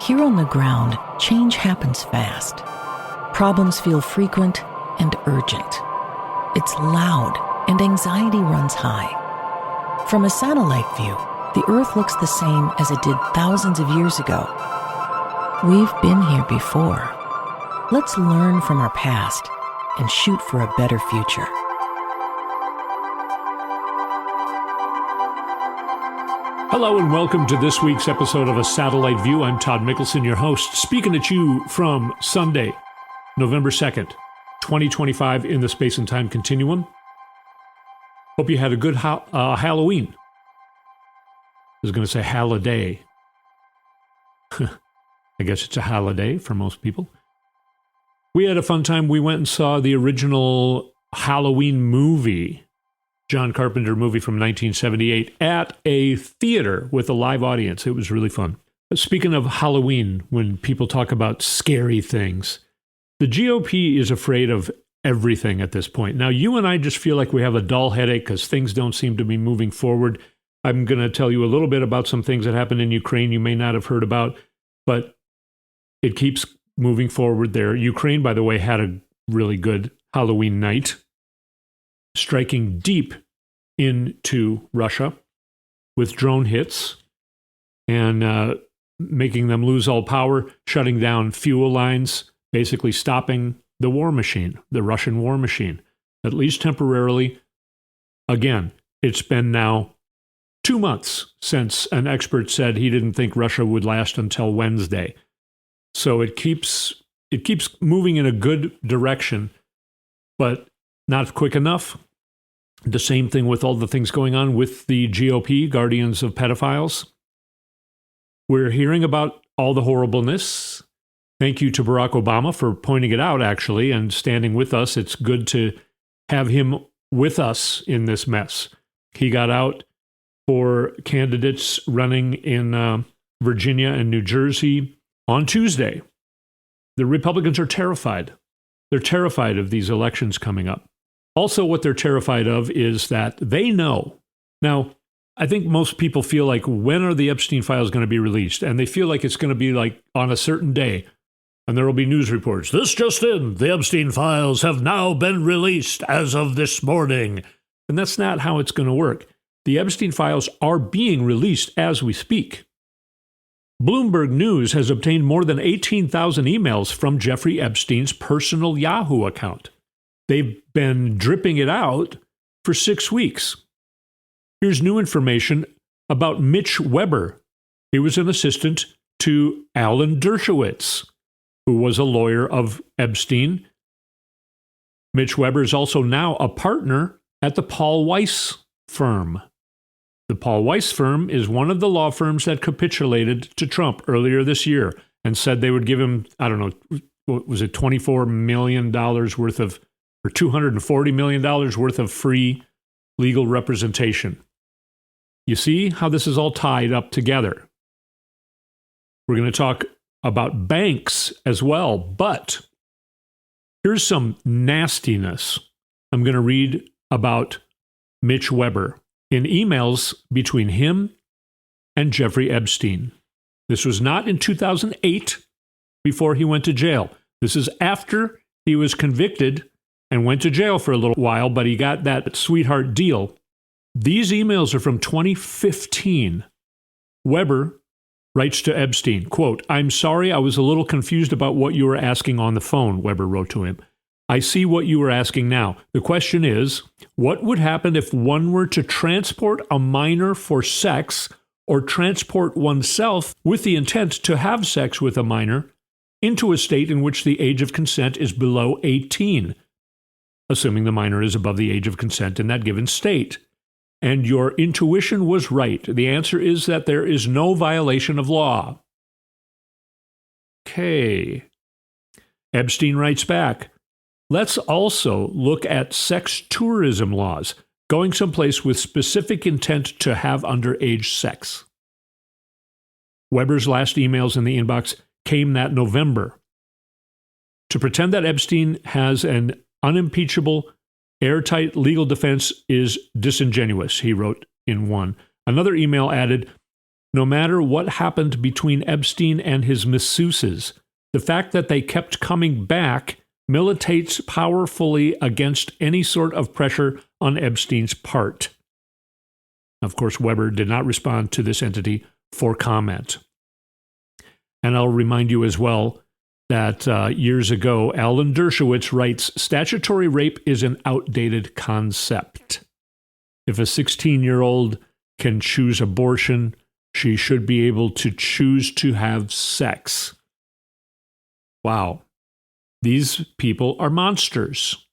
Here on the ground, change happens fast. Problems feel frequent and urgent. It's loud and anxiety runs high. From a satellite view, the Earth looks the same as it did thousands of years ago. We've been here before. Let's learn from our past and shoot for a better future. Hello and welcome to this week's episode of A Satellite View. I'm Todd Mikkelson, your host, speaking at you from Sunday, November 2nd, 2025 in the space and time continuum. Hope you had a good Halloween. I was going to say holiday. I guess it's a holiday for most people. We had a fun time. We went and saw the original Halloween movie, John Carpenter movie from 1978, at a theater with a live audience. It was really fun. Speaking of Halloween, when people talk about scary things, the GOP is afraid of everything at this point. Now, you and I just feel like we have a dull headache because things don't seem to be moving forward. I'm going to tell you a little bit about some things that happened in Ukraine you may not have heard about, but it keeps moving forward there. Ukraine, by the way, had a really good Halloween night, striking deep into Russia with drone hits and making them lose all power, shutting down fuel lines, basically stopping the war machine, the Russian war machine, at least temporarily. Again, it's been now 2 months since an expert said he didn't think Russia would last until Wednesday. So it keeps moving in a good direction, but not quick enough. The same thing with all the things going on with the GOP, Guardians of Pedophiles. We're hearing about all the horribleness. Thank you to Barack Obama for pointing it out, actually, and standing with us. It's good to have him with us in this mess. He got out for candidates running in Virginia and New Jersey on Tuesday. The Republicans are terrified. They're terrified of these elections coming up. Also, what they're terrified of is that they know. Now, I think most people feel like, when are the Epstein Files going to be released? And they feel like it's going to be like on a certain day. And there will be news reports. This just in, the Epstein Files have now been released as of this morning. And that's not how it's going to work. The Epstein Files are being released as we speak. Bloomberg News has obtained more than 18,000 emails from Jeffrey Epstein's personal Yahoo account. They've been dripping it out for 6 weeks. Here's new information about Mitch Weber. He was an assistant to Alan Dershowitz, who was a lawyer of Epstein. Mitch Weber is also now a partner at the Paul Weiss firm. The Paul Weiss firm is one of the law firms that capitulated to Trump earlier this year and said they would give him, I don't know, what was it, $24 million worth of, or $240 million worth of free legal representation. You see how this is all tied up together. We're going to talk about banks as well, but here's some nastiness I'm going to read about Mitch Weber in emails between him and Jeffrey Epstein. This was not in 2008 before he went to jail. This is after he was convicted and went to jail for a little while, but he got that sweetheart deal. These emails are from 2015. Weber writes to Epstein, quote, "I'm sorry, I was a little confused about what you were asking on the phone," Weber wrote to him. "I see what you were asking now. The question is, what would happen if one were to transport a minor for sex or transport oneself with the intent to have sex with a minor into a state in which the age of consent is below 18, assuming the minor is above the age of consent in that given state? And your intuition was right. The answer is that there is no violation of law." Okay. Epstein writes back, "Let's also look at sex tourism laws, going someplace with specific intent to have underage sex." Weber's last emails in the inbox came that November. To pretend that Epstein has an unimpeachable, airtight legal defense is disingenuous, he wrote in one. Another email added, no matter what happened between Epstein and his masseuses, the fact that they kept coming back militates powerfully against any sort of pressure on Epstein's part. Of course, Weber did not respond to this entity for comment. And I'll remind you as well that years ago, Alan Dershowitz writes, statutory rape is an outdated concept. If a 16-year-old can choose abortion, she should be able to choose to have sex. Wow. These people are monsters.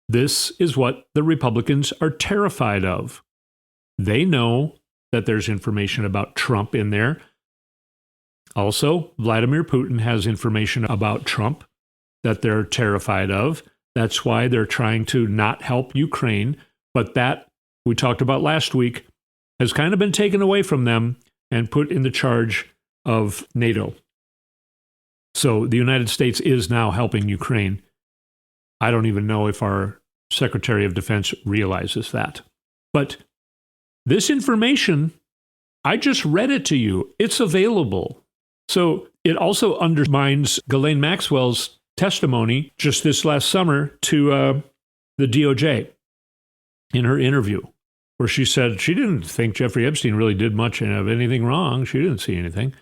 This is what the Republicans are terrified of. They know that there's information about Trump in there. Also, Vladimir Putin has information about Trump that they're terrified of. That's why they're trying to not help Ukraine. But that, we talked about last week, has kind of been taken away from them and put in the charge of NATO. So the United States is now helping Ukraine. I don't even know if our Secretary of Defense realizes that. But this information, I just read it to you. It's available. So it also undermines Ghislaine Maxwell's testimony just this last summer to the DOJ in her interview, where she said she didn't think Jeffrey Epstein really did much of anything wrong. She didn't see anything.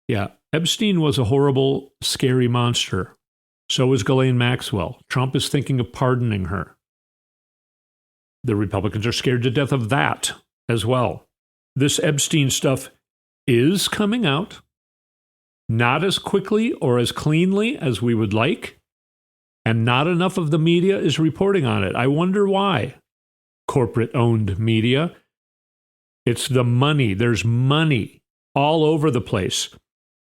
Yeah, Epstein was a horrible, scary monster. So was Ghislaine Maxwell. Trump is thinking of pardoning her. The Republicans are scared to death of that as well. This Epstein stuff is coming out. Not as quickly or as cleanly as we would like, and not enough of the media is reporting on it. I wonder why. Corporate-owned media. It's the money. There's money all over the place.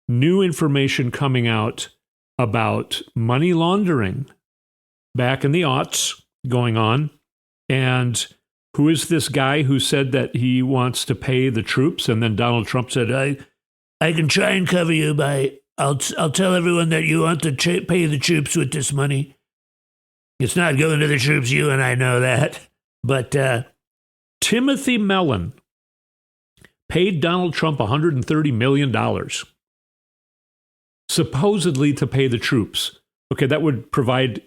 New information coming out about money laundering back in the aughts going on. And who is this guy who said that he wants to pay the troops? And then Donald Trump said, I can try and cover you by, I'll tell everyone that you want to pay the troops with this money. It's not going to the troops, you and I know that. But Timothy Mellon paid Donald Trump $130 million, supposedly to pay the troops. Okay, that would provide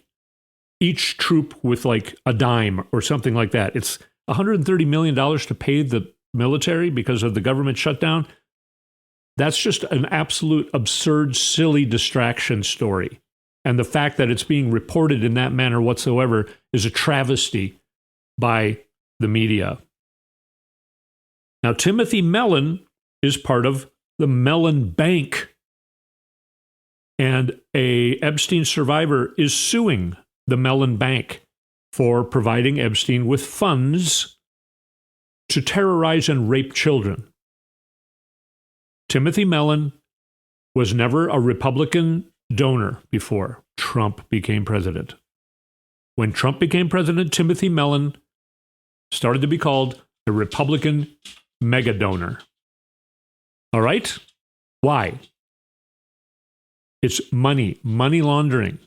each troop with like a dime or something like that. It's $130 million to pay the military because of the government shutdown. That's just an absolute absurd, silly distraction story. And the fact that it's being reported in that manner whatsoever is a travesty by the media. Now, Timothy Mellon is part of the Mellon Bank. And a Epstein survivor is suing the Mellon Bank for providing Epstein with funds to terrorize and rape children. Timothy Mellon was never a Republican donor before Trump became president. When Trump became president, Timothy Mellon started to be called a Republican mega donor. All right? Why? It's money laundering.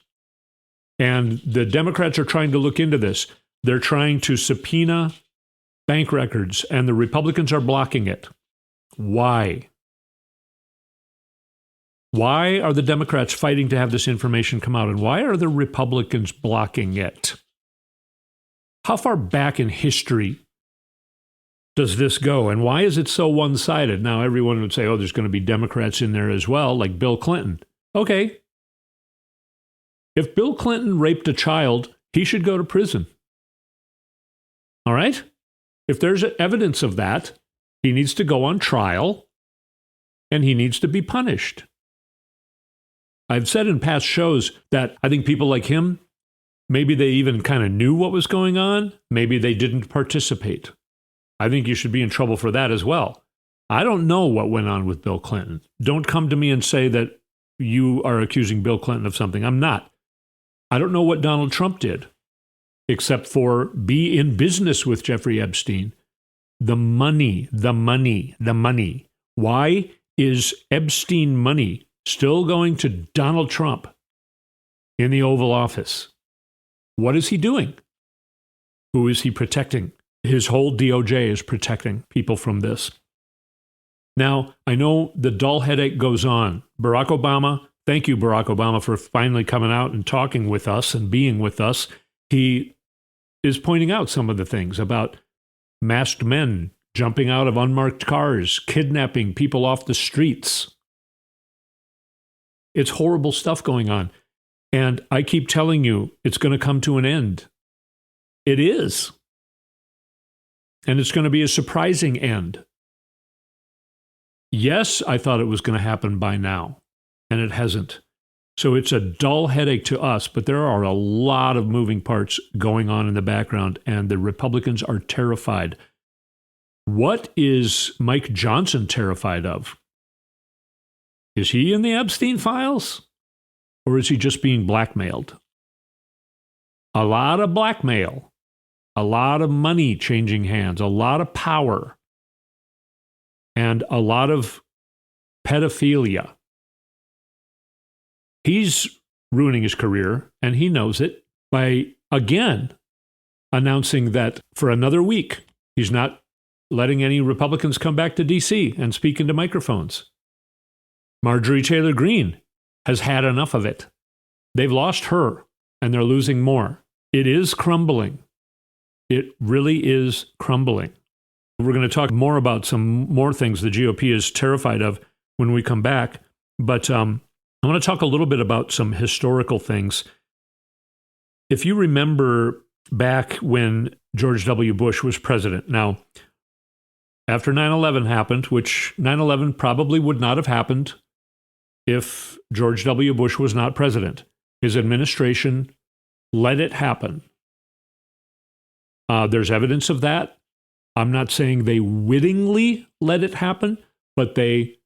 And the Democrats are trying to look into this. They're trying to subpoena bank records, and the Republicans are blocking it. Why? Why are the Democrats fighting to have this information come out? And why are the Republicans blocking it? How far back in history does this go? And why is it so one-sided? Now, everyone would say, oh, there's going to be Democrats in there as well, like Bill Clinton. Okay. If Bill Clinton raped a child, he should go to prison. All right? If there's evidence of that, he needs to go on trial, and he needs to be punished. I've said in past shows that I think people like him, maybe they even kind of knew what was going on. Maybe they didn't participate. I think you should be in trouble for that as well. I don't know what went on with Bill Clinton. Don't come to me and say that you are accusing Bill Clinton of something. I'm not. I don't know what Donald Trump did, except for be in business with Jeffrey Epstein. The money. Why is Epstein money still going to Donald Trump in the Oval Office? What is he doing? Who is he protecting? His whole DOJ is protecting people from this. Now, I know the dull headache goes on. Barack Obama, thank you, Barack Obama, for finally coming out and talking with us and being with us. He is pointing out some of the things about masked men jumping out of unmarked cars, kidnapping people off the streets. It's horrible stuff going on. And I keep telling you, it's going to come to an end. It is. And it's going to be a surprising end. Yes, I thought it was going to happen by now, and it hasn't. So it's a dull headache to us, but there are a lot of moving parts going on in the background, and the Republicans are terrified. What is Mike Johnson terrified of? Is he in the Epstein Files? Or is he just being blackmailed? A lot of blackmail, a lot of money changing hands, a lot of power, and a lot of pedophilia. He's ruining his career, and he knows it by, again, announcing that for another week, he's not letting any Republicans come back to D.C. and speak into microphones. Marjorie Taylor Greene has had enough of it. They've lost her, and they're losing more. It is crumbling. It really is crumbling. We're going to talk more about some more things the GOP is terrified of when we come back. But I want to talk a little bit about some historical things. If you remember back when George W. Bush was president, now, after 9/11 happened, which 9/11 probably would not have happened if George W. Bush was not president. His administration let it happen. There's evidence of that. I'm not saying they wittingly let it happen, but they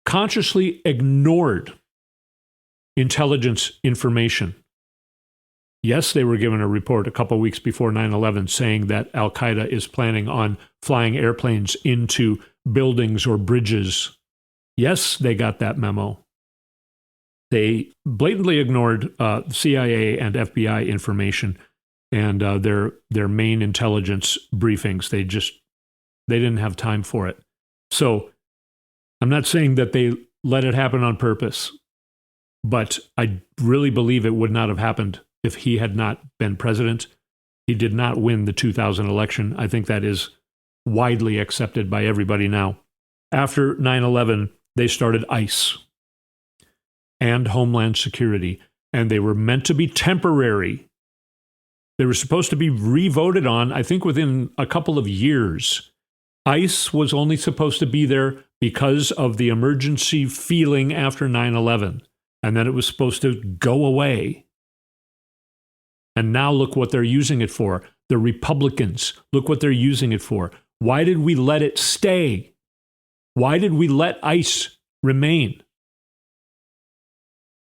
consciously ignored intelligence information. Yes, they were given a report a couple weeks before 9/11 saying that Al-Qaeda is planning on flying airplanes into buildings or bridges. Yes, they got that memo. They blatantly ignored CIA and FBI information and their main intelligence briefings. They didn't have time for it. So I'm not saying that they let it happen on purpose, but I really believe it would not have happened if he had not been president. He did not win the 2000 election. I think that is widely accepted by everybody now. After 9/11, they started ICE and Homeland Security, and they were meant to be temporary. They were supposed to be re-voted on, I think, within a couple of years. ICE was only supposed to be there because of the emergency feeling after 9/11, and then it was supposed to go away. And now look what they're using it for. The Republicans, look what they're using it for. Why did we let it stay? Why did we let ICE remain?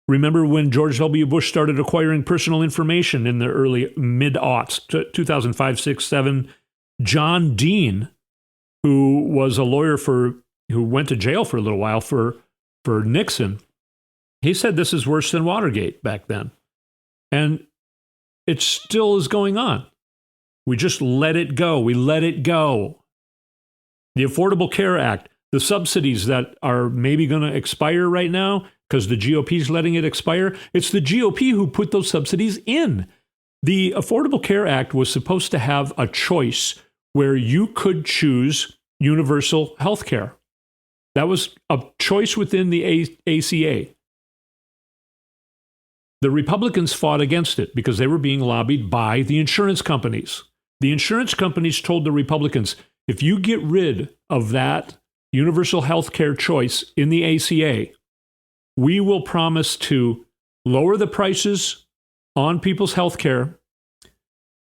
Remember when George W. Bush started acquiring personal information in the early mid-aughts, 2005, 6, 7? John Dean, who was a lawyer who went to jail for a little while for Nixon, he said this is worse than Watergate back then. And it still is going on. We just let it go. We let it go. The Affordable Care Act, the subsidies that are maybe going to expire right now because the GOP is letting it expire, it's the GOP who put those subsidies in. The Affordable Care Act was supposed to have a choice where you could choose universal health care. That was a choice within the ACA. The Republicans fought against it because they were being lobbied by the insurance companies. The insurance companies told the Republicans, if you get rid of that universal health care choice in the ACA, we will promise to lower the prices on people's health care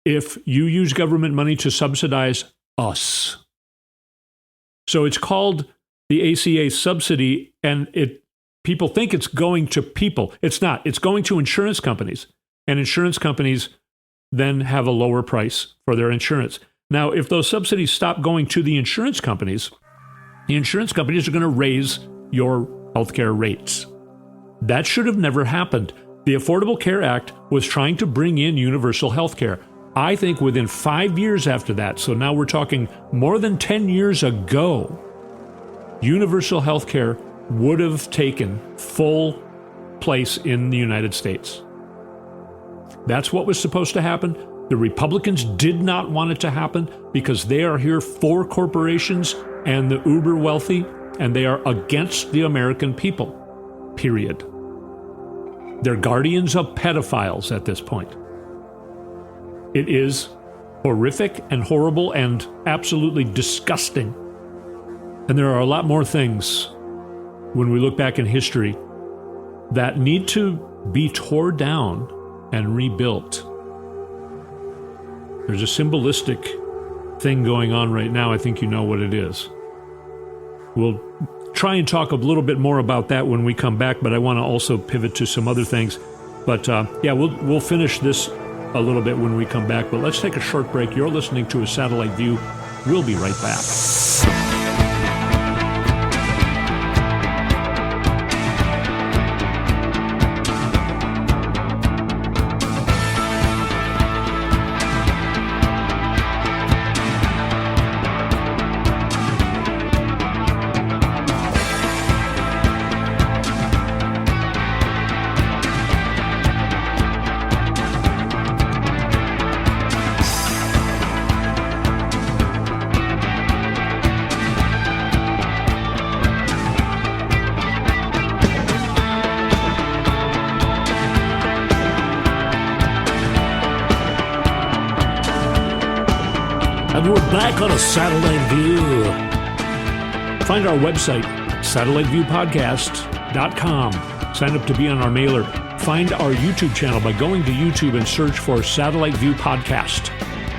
if you use government money to subsidize us. So it's called the ACA subsidy, and people think it's going to people. It's not. It's going to insurance companies, and insurance companies then have a lower price for their insurance. Now, if those subsidies stop going to the insurance companies are going to raise your healthcare rates. That should have never happened. The Affordable Care Act was trying to bring in universal health care. I think within 5 years after that, so now we're talking more than 10 years ago, universal health care would have taken full place in the United States. That's what was supposed to happen. The Republicans did not want it to happen because they are here for corporations and the uber wealthy, and they are against the American people, period. They're guardians of pedophiles at this point. It is horrific and horrible and absolutely disgusting. And there are a lot more things when we look back in history that need to be torn down and rebuilt. There's a symbolistic thing going on right now. I think you know what it is. We'll try and talk a little bit more about that when we come back, but I want to also pivot to some other things. But we'll finish this a little bit when we come back. But let's take a short break. You're listening to A Satellite View. We'll be right back. And we're back on A Satellite View. Find our website, satelliteviewpodcast.com. Sign up to be on our mailer. Find our YouTube channel by going to YouTube and search for Satellite View Podcast.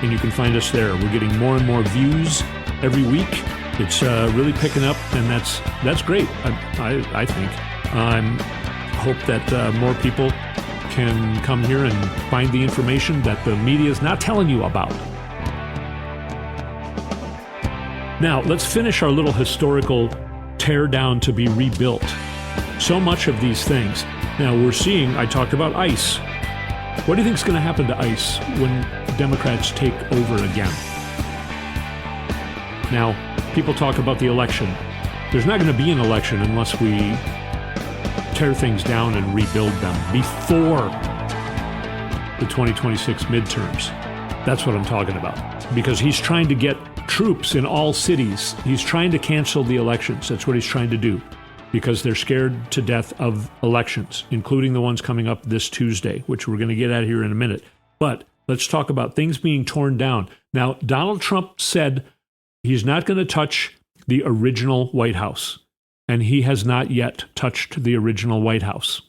And you can find us there. We're getting more and more views every week. It's really picking up, and that's great, I think. I hope that more people can come here and find the information that the media is not telling you about. Now, let's finish our little historical tear down to be rebuilt. So much of these things. Now, we're seeing, I talked about ICE. What do you think is going to happen to ICE when Democrats take over again? Now, people talk about the election. There's not going to be an election unless we tear things down and rebuild them before the 2026 midterms. That's what I'm talking about. Because he's trying to get troops in all cities. He's trying to cancel the elections. That's what he's trying to do. Because they're scared to death of elections, including the ones coming up this Tuesday, which we're going to get at here in a minute. But let's talk about things being torn down. Now, Donald Trump said he's not going to touch the original White House, and he has not yet touched the original White House.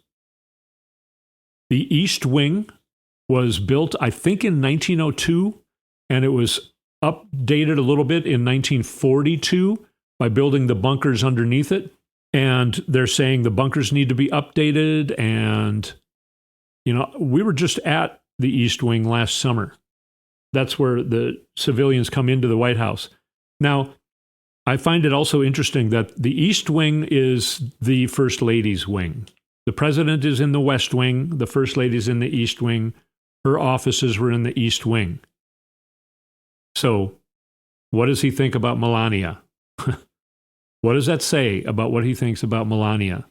The East Wing was built, I think, in 1902, and it was updated a little bit in 1942 by building the bunkers underneath it. And they're saying the bunkers need to be updated. And, we were just at the East Wing last summer. That's where the civilians come into the White House. Now, I find it also interesting that the East Wing is the First Lady's wing. The president is in the West Wing. The First Lady's in the East Wing. Her offices were in the East Wing. So, what does he think about Melania? What does that say about what he thinks about Melania?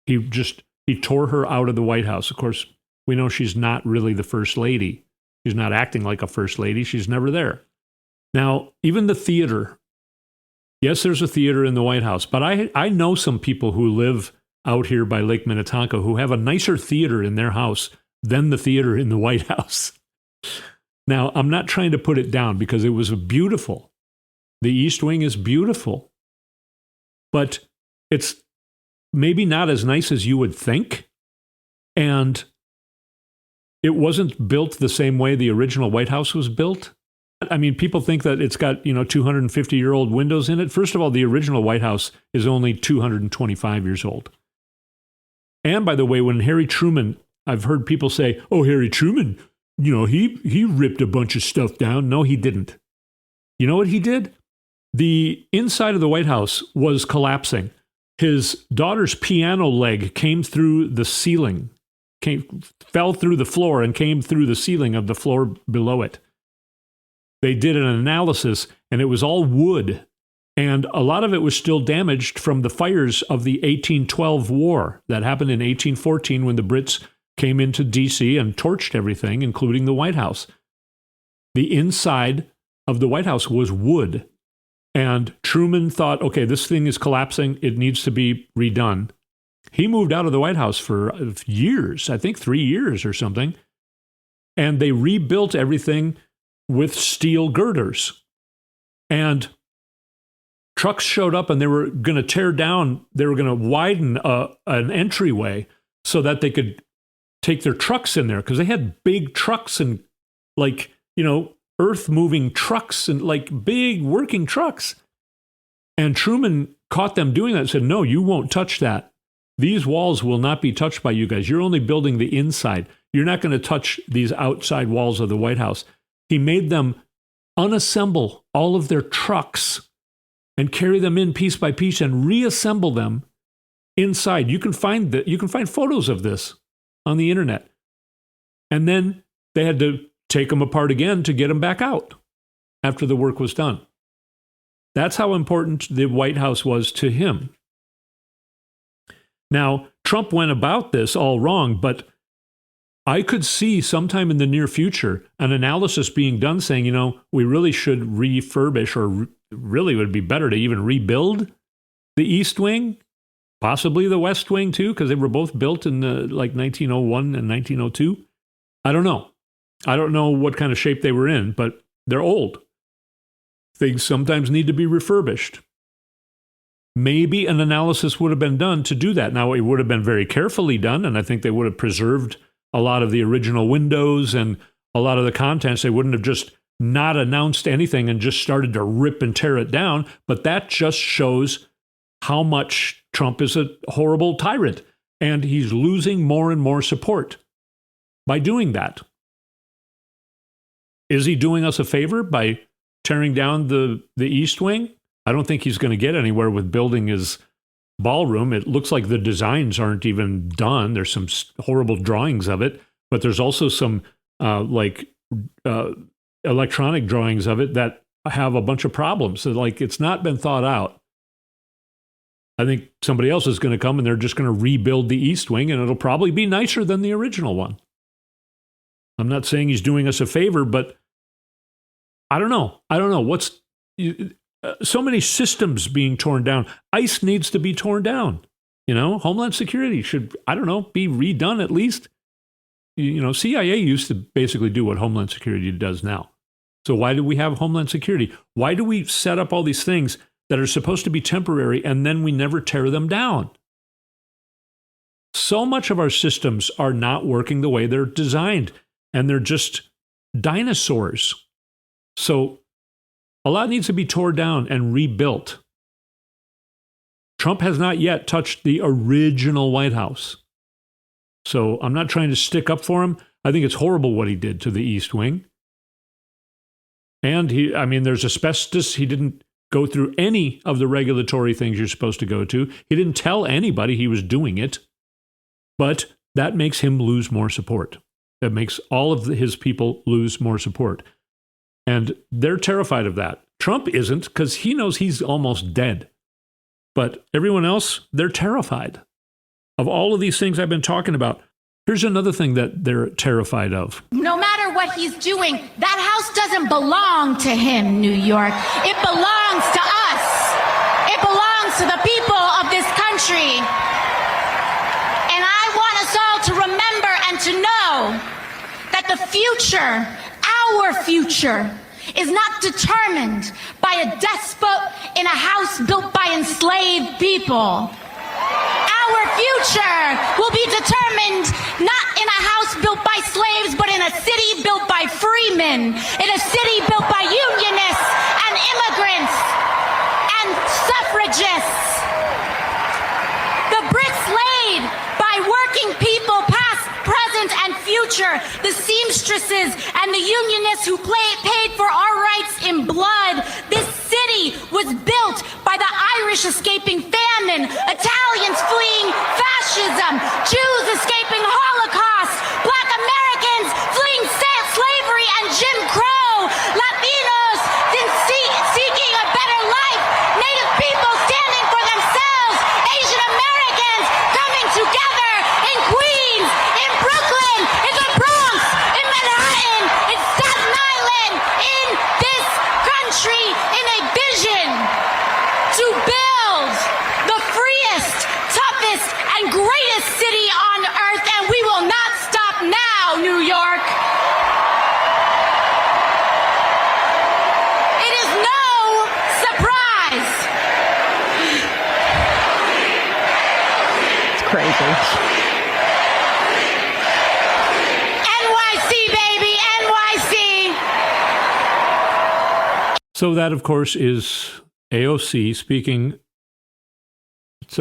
He tore her out of the White House. Of course, we know she's not really the First Lady. She's not acting like a First Lady. She's never there. Now, even the theater. Yes, there's a theater in the White House, but I know some people who live out here by Lake Minnetonka who have a nicer theater in their house than the theater in the White House. Now, I'm not trying to put it down because it was beautiful. The East Wing is beautiful. But it's maybe not as nice as you would think. And it wasn't built the same way the original White House was built. I mean, people think that it's got, 250-year-old windows in it. First of all, the original White House is only 225 years old. And by the way, when Harry Truman, I've heard people say, oh, Harry Truman, he ripped a bunch of stuff down. No, he didn't. You know what he did? The inside of the White House was collapsing. His daughter's piano leg came through the ceiling, fell through the floor and came through the ceiling of the floor below it. They did an analysis, and it was all wood, And a lot of it was still damaged from the fires of the 1812 war that happened in 1814 when the Brits came into D.C. and torched everything, including the White House. The inside of the White House was wood. And Truman thought, okay, this thing is collapsing. It needs to be redone. He moved out of the White House for years, I think 3 years or something. And they rebuilt everything with steel girders. And trucks showed up and they were going to tear down, they were going to widen an entryway so that they could take their trucks in there, because they had big trucks and earth-moving trucks and big working trucks. And Truman caught them doing that and said, no, you won't touch that. These walls will not be touched by you guys. You're only building the inside. You're not going to touch these outside walls of the White House. He made them unassemble all of their trucks and carry them in piece by piece and reassemble them inside. You can find photos of this on the internet. And then they had to take them apart again to get them back out after the work was done. That's how important the White House was to him. Now, Trump went about this all wrong, but I could see sometime in the near future an analysis being done saying, we really should refurbish, or really would be better to even rebuild the East Wing, possibly the West Wing too, because they were both built in 1901 and 1902. I don't know. I don't know what kind of shape they were in, but they're old. Things sometimes need to be refurbished. Maybe an analysis would have been done to do that. Now, it would have been very carefully done, and I think they would have preserved a lot of the original windows and a lot of the contents. They wouldn't have just not announced anything and just started to rip and tear it down. But that just shows how much Trump is a horrible tyrant, and he's losing more and more support by doing that. Is he doing us a favor by tearing down the East Wing? I don't think he's going to get anywhere with building his ballroom. It looks like the designs aren't even done. There's some horrible drawings of it, but there's also some electronic drawings of it that have a bunch of problems. So it's not been thought out. I think somebody else is going to come and they're just going to rebuild the East Wing, and it'll probably be nicer than the original one. I'm not saying he's doing us a favor, but I don't know. What's so many systems being torn down. ICE needs to be torn down. Homeland Security should, be redone at least. CIA used to basically do what Homeland Security does now. So why do we have Homeland Security? Why do we set up all these things that are supposed to be temporary and then we never tear them down? So much of our systems are not working the way they're designed, and they're just dinosaurs. So a lot needs to be torn down and rebuilt. Trump has not yet touched the original White House. So I'm not trying to stick up for him. I think it's horrible what he did to the East Wing. And there's asbestos. He didn't go through any of the regulatory things you're supposed to go to. He didn't tell anybody he was doing it. But that makes him lose more support. That makes all of his people lose more support. And they're terrified of that. Trump isn't, because he knows he's almost dead. But everyone else, they're terrified of all of these things I've been talking about. Here's another thing that they're terrified of. No matter what he's doing, that house doesn't belong to him, New York. It belongs to us. It belongs to the people of this country. And I want us all to remember and to know that the future, our future, is not determined by a despot in a house built by enslaved people. Our future will be determined not in a house built by slaves, but in a city built by freemen, in a city built by unionists and immigrants and suffragists. The bricks laid by working people, past, present, and future, the seamstresses and the unionists who paid for our rights in blood. This city was built by the Irish escaping famine, Italians fleeing fascism, Jews escaping Holocaust, Black Americans fleeing slavery and Jim Crow, Latinos seeking a better life, Native sleeping. NYC, baby, NYC. So that, of course, is AOC speaking. It's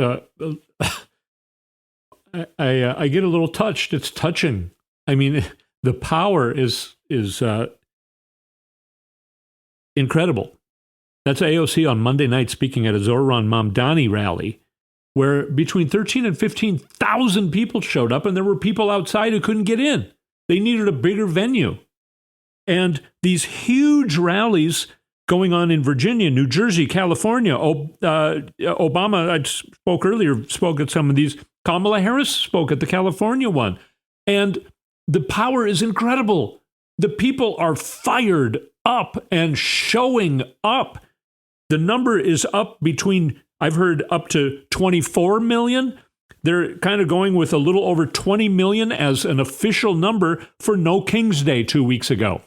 I get a little touched. It's touching. I mean, the power is incredible. That's AOC on Monday night speaking at a Zohran Mamdani rally, where between 13 and 15,000 people showed up, and there were people outside who couldn't get in. They needed a bigger venue. And these huge rallies going on in Virginia, New Jersey, California. Obama, I spoke earlier, spoke at some of these. Kamala Harris spoke at the California one. And the power is incredible. The people are fired up and showing up. The number is up between, I've heard, up to 24 million. They're kind of going with a little over 20 million as an official number for No King's Day 2 weeks ago.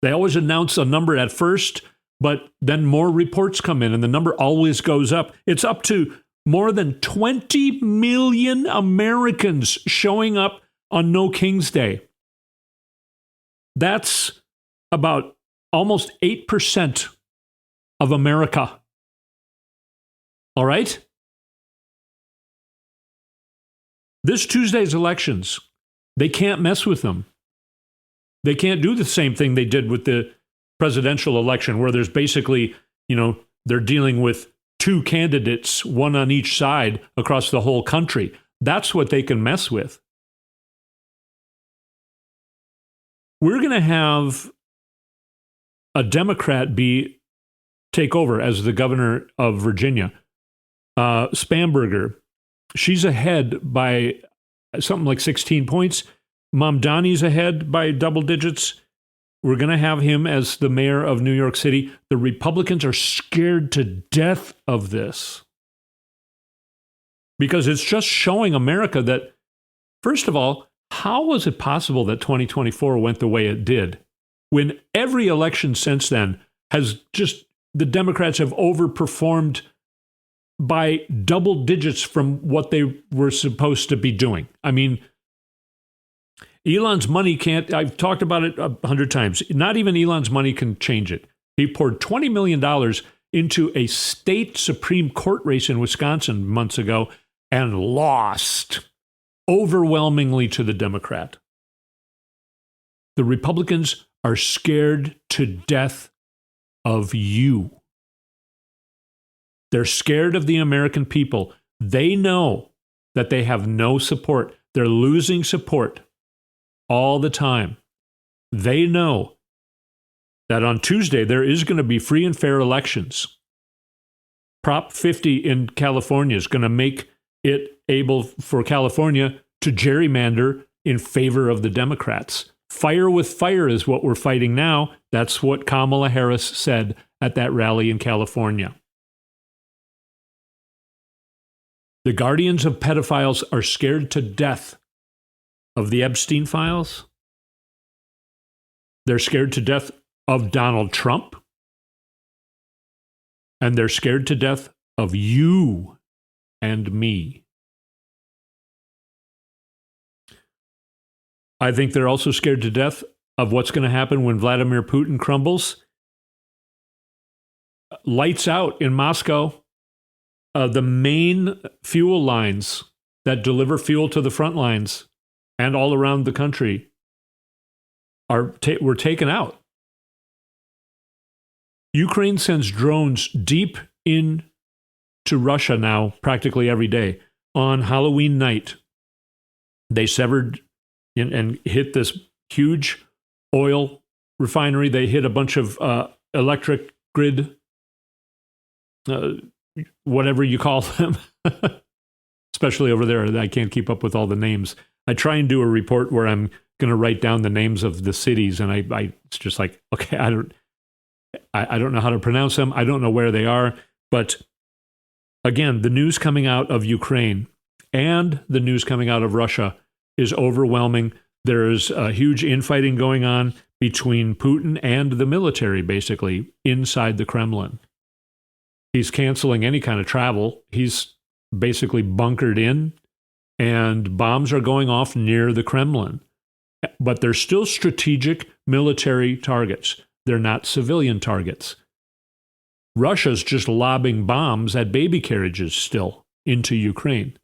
They always announce a number at first, but then more reports come in and the number always goes up. It's up to more than 20 million Americans showing up on No King's Day. That's about almost 8% of America. All right? This Tuesday's elections, they can't mess with them. They can't do the same thing they did with the presidential election, where there's basically, they're dealing with two candidates, one on each side across the whole country. That's what they can mess with. We're going to have a Democrat take over as the governor of Virginia. Spamberger, she's ahead by something like 16 points. Mamdani's ahead by double digits. We're going to have him as the mayor of New York City. The Republicans are scared to death of this because it's just showing America that, first of all, how was it possible that 2024 went the way it did when every election since then has just, the Democrats have overperformed by double digits from what they were supposed to be doing? I mean, Elon's money can't, I've talked about it 100 times. Not even Elon's money can change it. He poured $20 million into a state Supreme Court race in Wisconsin months ago and lost overwhelmingly to the Democrat. The Republicans are scared to death of you. They're scared of the American people. They know that they have no support. They're losing support all the time. They know that on Tuesday there is going to be free and fair elections. Prop 50 in California is going to make it able for California to gerrymander in favor of the Democrats. Fire with fire is what we're fighting now. That's what Kamala Harris said at that rally in California. The guardians of pedophiles are scared to death of the Epstein Files. They're scared to death of Donald Trump. And they're scared to death of you and me. I think they're also scared to death of what's going to happen when Vladimir Putin crumbles. Lights out in Moscow. The main fuel lines that deliver fuel to the front lines and all around the country were taken out. Ukraine sends drones deep into Russia now practically every day. On Halloween night, they severed and hit this huge oil refinery. They hit a bunch of electric grid, whatever you call them, especially over there. I can't keep up with all the names. I try and do a report where I'm going to write down the names of the cities, and it's just like, okay, I don't know how to pronounce them. I don't know where they are. But again, the news coming out of Ukraine and the news coming out of Russia is overwhelming. There's a huge infighting going on between Putin and the military, basically, inside the Kremlin. He's canceling any kind of travel. He's basically bunkered in and bombs are going off near the Kremlin. But they're still strategic military targets. They're not civilian targets. Russia's just lobbing bombs at baby carriages still into Ukraine.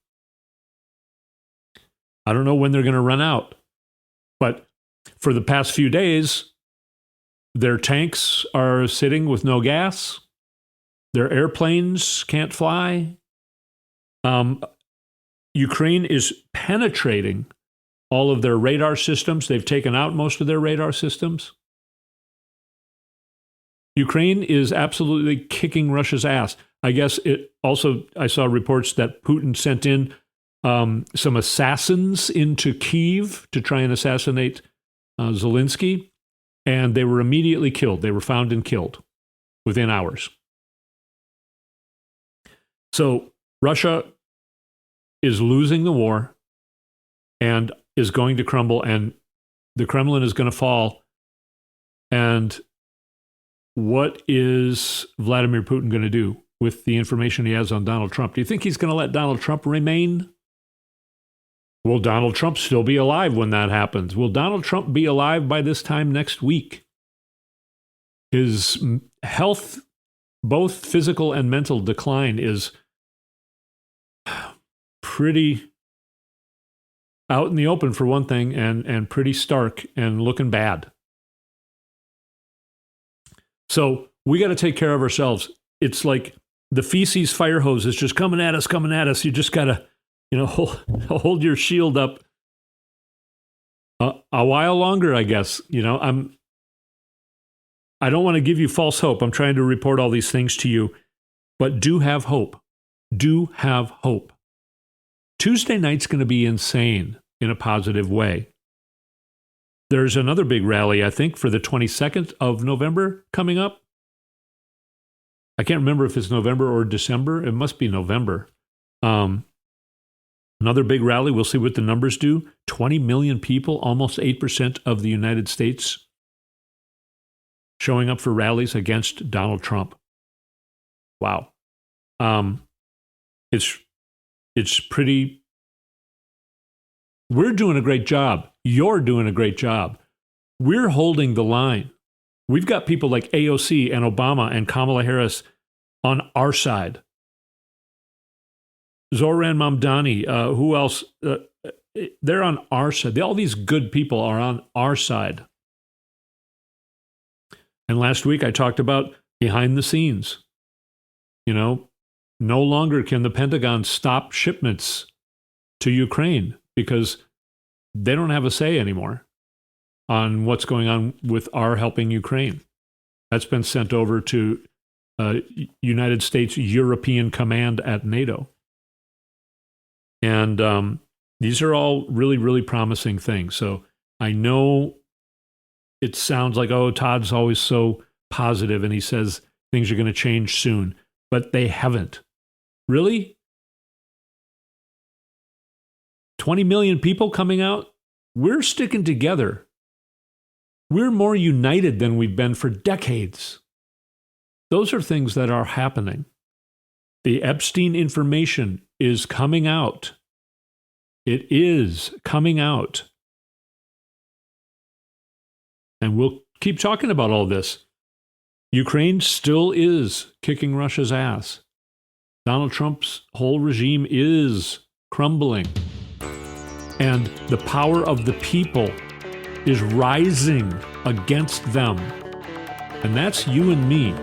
I don't know when they're going to run out. But for the past few days, their tanks are sitting with no gas. Their airplanes can't fly. Ukraine is penetrating all of their radar systems. They've taken out most of their radar systems. Ukraine is absolutely kicking Russia's ass. I guess I saw reports that Putin sent in some assassins into Kyiv to try and assassinate Zelensky, and they were immediately killed. They were found and killed within hours. So Russia is losing the war and is going to crumble, and the Kremlin is going to fall. And what is Vladimir Putin going to do with the information he has on Donald Trump? Do you think he's going to let Donald Trump remain? Will Donald Trump still be alive when that happens? Will Donald Trump be alive by this time next week? His health, both physical and mental decline, is pretty out in the open for one thing, and pretty stark and looking bad. So we got to take care of ourselves. It's like the feces fire hose is just coming at us. You just got to, hold your shield up a while longer, I guess. I don't want to give you false hope. I'm trying to report all these things to you, but do have hope. Do have hope. Tuesday night's going to be insane in a positive way. There's another big rally, I think, for the 22nd of November coming up. I can't remember if it's November or December. It must be November. Another big rally. We'll see what the numbers do. 20 million people, almost 8% of the United States, showing up for rallies against Donald Trump. Wow. It's pretty... We're doing a great job. You're doing a great job. We're holding the line. We've got people like AOC and Obama and Kamala Harris on our side. Zoran Mamdani, who else? They're on our side. All these good people are on our side. And last week I talked about behind the scenes. No longer can the Pentagon stop shipments to Ukraine because they don't have a say anymore on what's going on with our helping Ukraine. That's been sent over to United States European Command at NATO. And these are all really, really promising things. So I know it sounds like, oh, Todd's always so positive and he says things are going to change soon, but they haven't. Really? 20 million people coming out? We're sticking together. We're more united than we've been for decades. Those are things that are happening. The Epstein information is coming out. It is coming out. And we'll keep talking about all this. Ukraine still is kicking Russia's ass. Donald Trump's whole regime is crumbling. And the power of the people is rising against them. And that's you and me.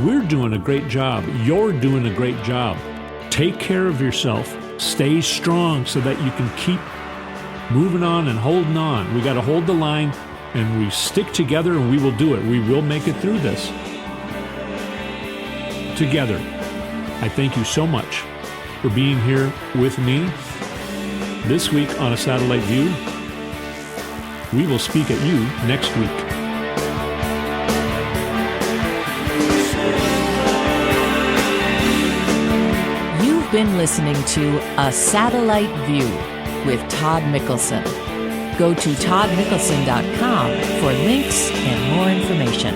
We're doing a great job. You're doing a great job. Take care of yourself. Stay strong so that you can keep moving on and holding on. We got to hold the line, and we stick together, and we will do it. We will make it through this together. I thank you so much for being here with me this week on A Satellite View. We will speak at you next week. You've been listening to A Satellite View with Todd Mikkelson. Go to toddmikkelson.com for links and more information.